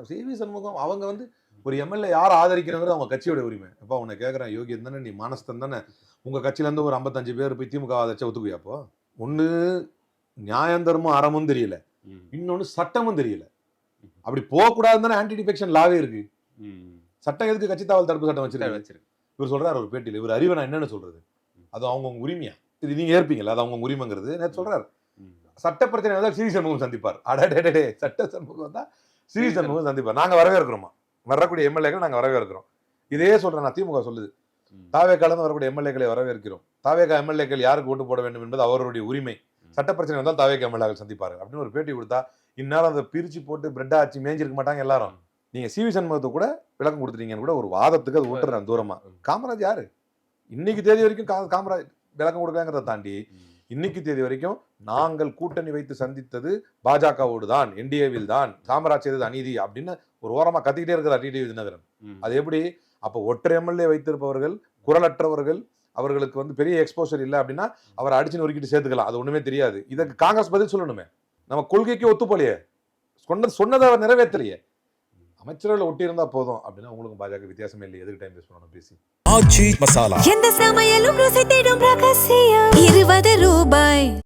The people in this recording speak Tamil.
சிவி சண்முகம் அவங்க வந்து ஒரு எம்எல்ஏ யார் ஆதரிக்கிறங்கிறது அவங்க கட்சியோட உரிமை. அப்போ அவனை கேட்குறேன், யோகி தானே நீ, மானஸ்தன் தானே, உங்கள் கட்சியிலேருந்து ஒரு 55 பேர் போய் திமுக ஆதரிச்சா ஒத்துக்குவியா? அப்போ ஒன்று நியாயந்தரமும் அறமும் தெரியல, இன்னொன்று சட்டமும் தெரியல. அப்படி போகக்கூடாதுன்னு தானே ஆன்டி டிஃபெக்ஷன் லாவே இருக்கு. சட்டம் எதுக்கு கட்சி தாவல் தடுப்பு சட்டம் வச்சிருக்கு? இவர் சொல்றாரு ஒரு பேட்டியில், இவர் அறிவை நான் என்னன்னு சொல்றது, அது அவங்கவுங்க உரிமையா, இது நீங்க ஏற்பீங்களா, அது அவங்க உரிமைங்கிறது நேற்று சொல்றாரு. சட்ட பிரச்சனை வந்தால் சிவி சண்முகம் சந்திப்பார். அடடே, சட்ட சண்முகம் வந்தா சிவி சண்முகம் சந்திப்பார். நாங்க வரவேற்கிறோமா, வரக்கூடிய எம்எல்ஏக்கள் நாங்க வரவேற்கிறோம். இதே சொல்றேன் நான், திமுக சொல்லுது தாவேக்கால வரக்கூடிய எம்எல்ஏக்களை வரவேற்கிறோம். தாவேக்கா எம்எல்ஏக்கள் யாருக்கு ஓட்டு போட வேண்டும் என்பது அவருடைய உரிமை. சட்ட பிரச்சனை வந்தால் தாவேக்கா எம்எல்ஏக்கள் சந்திப்பார்கள் அப்படின்னு ஒரு பேட்டி கொடுத்தா, இந்நேரம் அதை பிரிச்சு போட்டு பிரெட்டா ஆச்சு மேஞ்சிருக்க மாட்டாங்க எல்லாரும். நீங்க சிவி சண்முகத்தை கூட விளக்கம் கொடுத்துட்டீங்கன்னு கூட ஒரு வாதத்துக்கு அது விட்டுறேன் தூரமா. காமராஜ் யாரு இன்னைக்கு தேதி வரைக்கும் காமராஜ் விளக்கம் கொடுக்கலாங்கிறத தாண்டி இன்னைக்கு தேதி வரைக்கும் நாங்கள் கூட்டணி வைத்து சந்தித்தது பாஜகவோடு தான், என்டிஏவில் தான், காமராஜ் செய்தது அநீதி அப்படின்னு ஒரு ஓரமா கத்திக்கிட்டே இருக்கிறார் டிடிவி தினகரன். அது எப்படி? அப்போ ஒற்றை எம்எல்ஏ வைத்திருப்பவர்கள், குரலற்றவர்கள், அவர்களுக்கு வந்து பெரிய எக்ஸ்போசர் இல்லை அப்படின்னா அவரை அடிச்சு நொறுக்கிட்டு சேர்த்துக்கலாம், அது ஒண்ணுமே தெரியாது. இதற்கு காங்கிரஸ் பதில் சொல்லணுமே. நம்ம கொள்கைக்கு ஒத்துப்போலையே, சொன்னதை அவர் நிறைவேற்றலையே. அமைச்சர்களை ஒட்டி இருந்தா போதும் அப்படின்னா உங்களுக்கும் பாஜக வித்தியாசமே இல்லை. எதுக்கு டைம் வேஸ்ட் பண்ணணும் பேசி? ஆச்சி மசாலா, எந்த சமையலும் ருசி தேடும் ரகசியம், 20 ரூபாய்.